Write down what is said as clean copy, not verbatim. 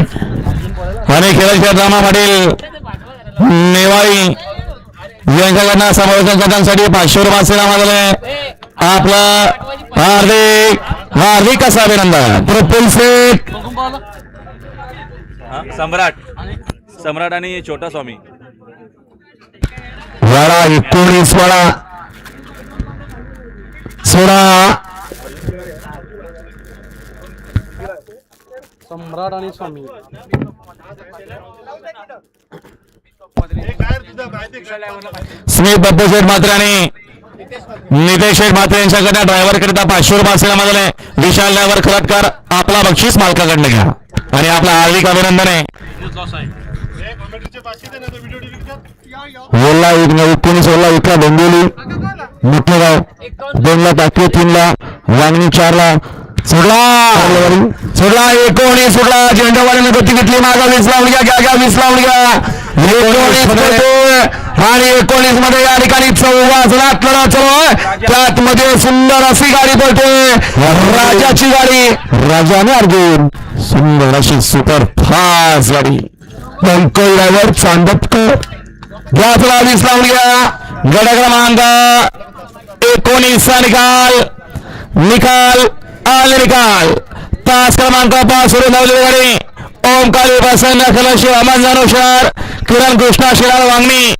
शेठ आणि खेळाच्या ड्रामामधील नेवाळी यांच्याकडनं समालोचन करण्यासाठी 500 रुपये सेवा आपलं हार्दिक हार्दिक असं अभिनंदन. प्रफुल्ल शेठ सम्राट आणि छोटा स्वामी वाडा 19 वाडा 16 सम्राट आणि स्वामी स्मित बापू शेठ मात्र आणि नितेश शेठ मात्र यांच्याकडे ड्रायव्हर करिता 500 रुपये असलेला विशाल ड्रायव्हर खरटकर आपला बक्षीस मालकाकडनं घ्या आणि आपला हार्दिक अभिनंदन आहे. ओला 19 ओला इथला डोंबिवली मोठेगाव 2 ला टाकी 3 ला वांगणी 4 ला सोडला 19 सोडला झेंडावाल्याने गती घेतली मागा 20 लावून घ्या 20 लावून घ्या 19 आणि 19 मध्ये या ठिकाणी 14 लढा चालू त्यात मध्ये सुंदर अशी गाडी पळते राजाची गाडी राजाने अर्जुन सुंदर अशी सुपर फास्ट गाडी अंकल ड्रायव्हर चांदपकर घ्या तुला 20 लावून घ्या गड क्रमांक 19 चा निकाल आले निकाल तास क्रमांक 5 सुरू धावलेली गाडी ओमकारी प्रसन्न खलशी अमन जानोशर किरण कृष्णा शिराळ वांगणी